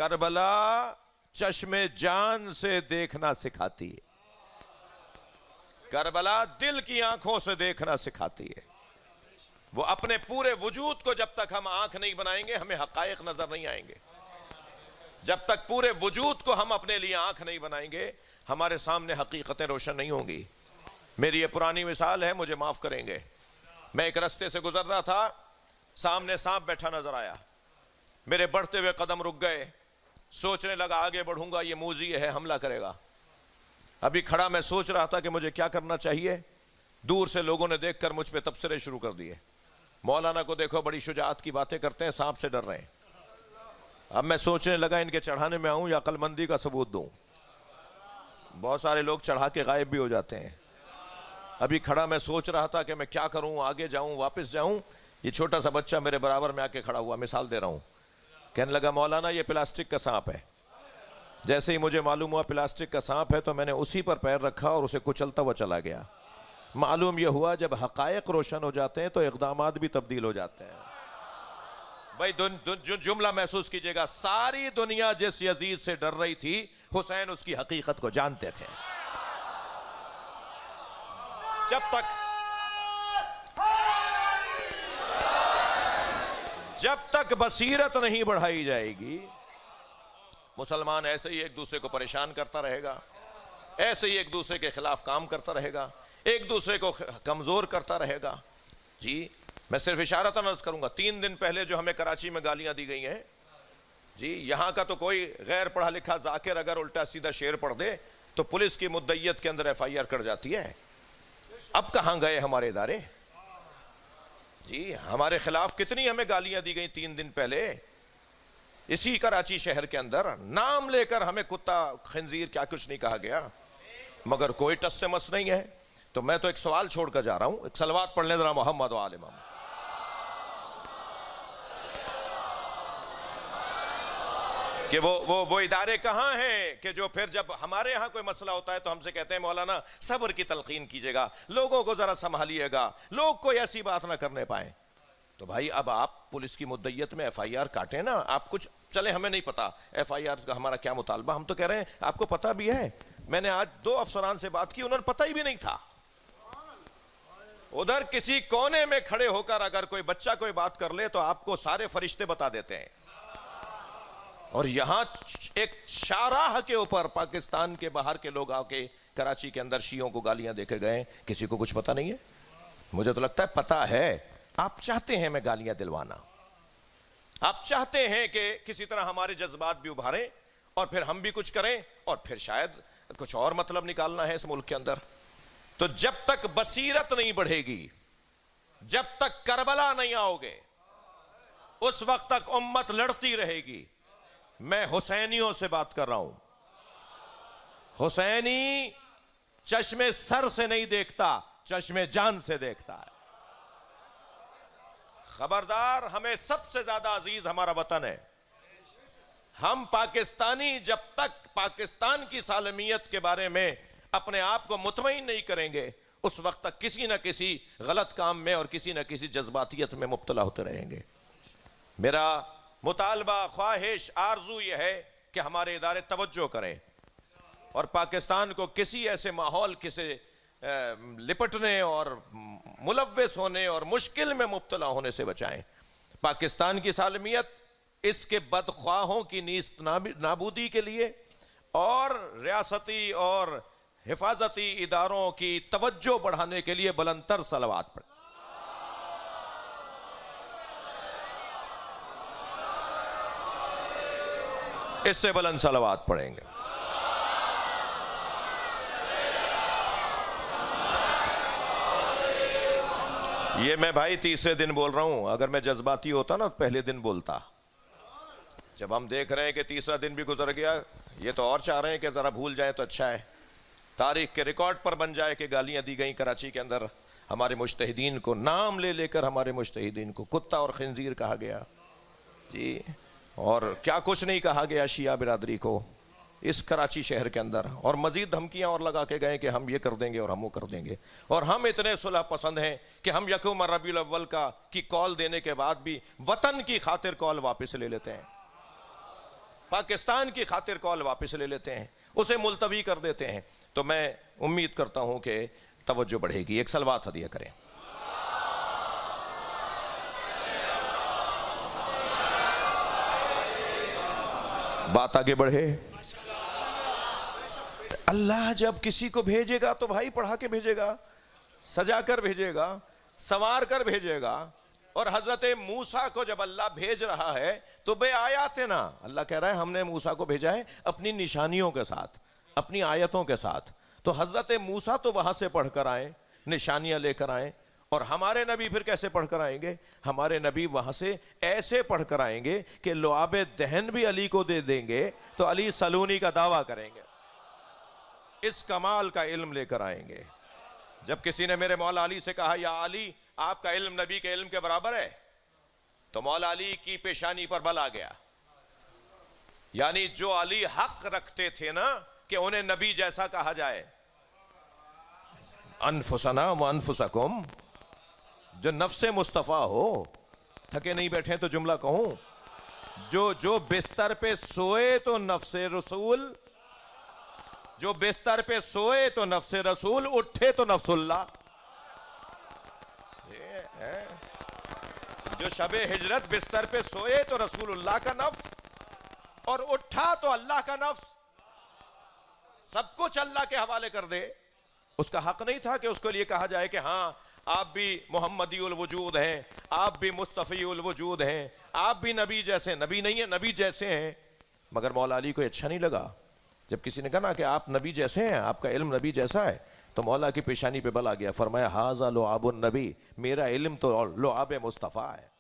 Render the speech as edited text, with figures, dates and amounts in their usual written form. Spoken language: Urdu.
کربلا چشم جان سے دیکھنا سکھاتی ہے، کربلا دل کی آنکھوں سے دیکھنا سکھاتی ہے۔ وہ اپنے پورے وجود کو جب تک ہم آنکھ نہیں بنائیں گے ہمیں حقائق نظر نہیں آئیں گے، جب تک پورے وجود کو ہم اپنے لیے آنکھ نہیں بنائیں گے ہمارے سامنے حقیقتیں روشن نہیں ہوں گی۔ میری یہ پرانی مثال ہے، مجھے معاف کریں گے، میں ایک رستے سے گزر رہا تھا، سامنے سانپ بیٹھا نظر آیا، میرے بڑھتے ہوئے قدم رک گئے، سوچنے لگا آگے بڑھوں گا یہ موذی ہے حملہ کرے گا۔ ابھی کھڑا میں سوچ رہا تھا کہ مجھے کیا کرنا چاہیے، دور سے لوگوں نے دیکھ کر مجھ پہ تبصرے شروع کر دیے، مولانا کو دیکھو بڑی شجاعت کی باتیں کرتے ہیں، سانپ سے ڈر رہے ہیں۔ اب میں سوچنے لگا ان کے چڑھانے میں آؤں یا عقل مندی کا ثبوت دوں۔ بہت سارے لوگ چڑھا کے غائب بھی ہو جاتے ہیں۔ ابھی کھڑا میں سوچ رہا تھا کہ میں کیا کروں، آگے جاؤں واپس جاؤں۔ یہ چھوٹا سا بچہ میرے برابر میں آ کے کھڑا ہوا، مثال دے رہا ہوں، کہنے لگا مولانا یہ پلاسٹک کا سانپ ہے۔ جیسے ہی مجھے معلوم ہوا پلاسٹک کا سانپ ہے تو میں نے اسی پر پیر رکھا اور اسے کچلتا ہوا چلا گیا۔ معلوم یہ ہوا جب حقائق روشن ہو جاتے ہیں تو اقدامات بھی تبدیل ہو جاتے ہیں۔ بھائی جملہ محسوس کیجئے گا، ساری دنیا جس یزید سے ڈر رہی تھی حسین اس کی حقیقت کو جانتے تھے۔ جب تک بصیرت نہیں بڑھائی جائے گی مسلمان ایسے ہی ایک دوسرے کو پریشان کرتا رہے گا، ایسے ہی ایک دوسرے کے خلاف کام کرتا رہے گا، ایک دوسرے کو کمزور کرتا رہے گا۔ جی میں صرف اشارتاً عرض کروں گا، 3 دن پہلے جو ہمیں کراچی میں گالیاں دی گئی ہیں، جی یہاں کا تو کوئی غیر پڑھا لکھا ذاکر اگر الٹا سیدھا شعر پڑھ دے تو پولیس کی مدعیت کے اندر FIR کر جاتی ہے۔ اب کہاں گئے ہمارے ادارے؟ جی ہمارے خلاف کتنی ہمیں گالیاں دی گئی 3 دن پہلے اسی کراچی شہر کے اندر، نام لے کر ہمیں کتا خنزیر کیا کچھ نہیں کہا گیا، مگر کوئی ٹس سے مس نہیں ہے۔ تو میں تو ایک سوال چھوڑ کر جا رہا ہوں، ایک صلوات پڑھ لیں ذرا محمد و آل محمد۔ کہ وہ ادارے کہاں ہیں کہ جو پھر جب ہمارے ہاں کوئی مسئلہ ہوتا ہے تو ہم سے کہتے ہیں مولانا صبر کی تلقین کیجئے گا، لوگوں کو ذرا سنبھالیے گا، لوگ کوئی ایسی بات نہ کرنے پائیں۔ تو بھائی اب آپ پولیس کی مدعیت میں FIR کاٹیں نا، آپ کچھ چلے ہمیں نہیں پتا FIR کا ہمارا کیا مطالبہ، ہم تو کہہ رہے ہیں آپ کو پتا بھی ہے۔ میں نے آج 2 افسران سے بات کی، انہوں نے پتہ ہی بھی نہیں تھا۔ ادھر کسی کونے میں کھڑے ہو کر اگر کوئی بچہ کوئی بات کر لے تو آپ کو سارے فرشتے بتا دیتے ہیں، اور یہاں ایک شاہراہ کے اوپر پاکستان کے باہر کے لوگ آ کے کراچی کے اندر شیعوں کو گالیاں دے کے گئے، کسی کو کچھ پتہ نہیں ہے؟ مجھے تو لگتا ہے پتہ ہے۔ آپ چاہتے ہیں میں گالیاں دلوانا، آپ چاہتے ہیں کہ کسی طرح ہمارے جذبات بھی ابھاریں اور پھر ہم بھی کچھ کریں اور پھر شاید کچھ اور مطلب نکالنا ہے اس ملک کے اندر۔ تو جب تک بصیرت نہیں بڑھے گی، جب تک کربلا نہیں آؤ گے، اس وقت تک امت لڑتی رہے گی۔ میں حسینیوں سے بات کر رہا ہوں، حسینی چشم سر سے نہیں دیکھتا، چشم جان سے دیکھتا ہے۔ خبردار، ہمیں سب سے زیادہ عزیز ہمارا وطن ہے۔ ہم پاکستانی جب تک پاکستان کی سالمیت کے بارے میں اپنے آپ کو مطمئن نہیں کریں گے اس وقت تک کسی نہ کسی غلط کام میں اور کسی نہ کسی جذباتیت میں مبتلا ہوتے رہیں گے۔ میرا مطالبہ، خواہش، آرزو یہ ہے کہ ہمارے ادارے توجہ کریں اور پاکستان کو کسی ایسے ماحول کسی لپٹنے اور ملوث ہونے اور مشکل میں مبتلا ہونے سے بچائیں۔ پاکستان کی سالمیت اس کے بدخواہوں کی نیست نابودی کے لیے اور ریاستی اور حفاظتی اداروں کی توجہ بڑھانے کے لیے بلند تر صلوات پڑھیں۔ اس سے بلند صلوات پڑھیں گے۔ یہ میں بھائی تیسرے دن بول رہا ہوں، اگر میں جذباتی ہوتا نا پہلے دن بولتا۔ جب ہم دیکھ رہے ہیں کہ تیسرا دن بھی گزر گیا، یہ تو اور چاہ رہے ہیں کہ ذرا بھول جائیں تو اچھا ہے، تاریخ کے ریکارڈ پر بن جائے کہ گالیاں دی گئیں کراچی کے اندر ہمارے مجتہدین کو، نام لے لے کر ہمارے مجتہدین کو کتا اور خنزیر کہا گیا جی، اور کیا کچھ نہیں کہا گیا شیعہ برادری کو اس کراچی شہر کے اندر، اور مزید دھمکیاں اور لگا کے گئے کہ ہم یہ کر دیں گے اور ہم وہ کر دیں گے۔ اور ہم اتنے صلح پسند ہیں کہ ہم یکم ربیع الاول کی کال دینے کے بعد بھی وطن کی خاطر کال واپس لے لیتے ہیں۔ پاکستان کی خاطر کال واپس لے لیتے ہیں، اسے ملتوی کر دیتے ہیں۔ تو میں امید کرتا ہوں کہ توجہ بڑھے گی۔ ایک صلوات ہدیہ کریں۔ بات آگے بڑھے۔ اللہ جب کسی کو بھیجے گا تو بھائی پڑھا کے بھیجے گا، سجا کر بھیجے گا، سنوار کر بھیجے گا۔ اور حضرت موسیٰ کو جب اللہ بھیج رہا ہے تو بے آیاتنا، اللہ کہہ رہا ہے ہم نے موسیٰ کو بھیجا ہے اپنی نشانیوں کے ساتھ، اپنی آیتوں کے ساتھ۔ تو حضرت موسیٰ تو وہاں سے پڑھ کر آئیں، نشانیاں لے کر آئیں، اور ہمارے نبی پھر کیسے پڑھ کر آئیں گے؟ ہمارے نبی وہاں سے ایسے پڑھ کر آئیں گے کہ لعاب دہن بھی علی کو دے دیں گے تو علی سلونی کا دعویٰ کریں گے۔ اس کمال کا علم لے کر آئیں گے۔ جب کسی نے میرے مولا علی سے کہا یا علی آپ کا علم نبی کے علم کے برابر ہے، تو مولا علی کی پیشانی پر بل آ گیا۔ یعنی جو علی حق رکھتے تھے نا کہ انہیں نبی جیسا کہا جائے، انفسنا و انفسکم، جو نفس مصطفیٰ ہو، تھکے نہیں بیٹھے تو جملہ کہوں، جو بستر پہ سوئے تو نفس رسول، جو بستر پہ سوئے تو نفس رسول، اٹھے تو نفس اللہ۔ جو شب ہجرت بستر پہ سوئے تو رسول اللہ کا نفس، اور اٹھا تو اللہ کا نفس، سب کچھ اللہ کے حوالے کر دے۔ اس کا حق نہیں تھا کہ اس کے لیے کہا جائے کہ ہاں آپ بھی محمدی الوجود ہیں، آپ بھی مصطفی الوجود ہیں، آپ بھی نبی جیسے، نبی نہیں ہیں نبی جیسے ہیں۔ مگر مولا علی کو اچھا نہیں لگا جب کسی نے کہا نا کہ آپ نبی جیسے ہیں، آپ کا علم نبی جیسا ہے، تو مولا کی پیشانی پہ بل آ گیا، فرمایا ھذا لعاب النبی، میرا علم تو لعاب مصطفیٰ ہے۔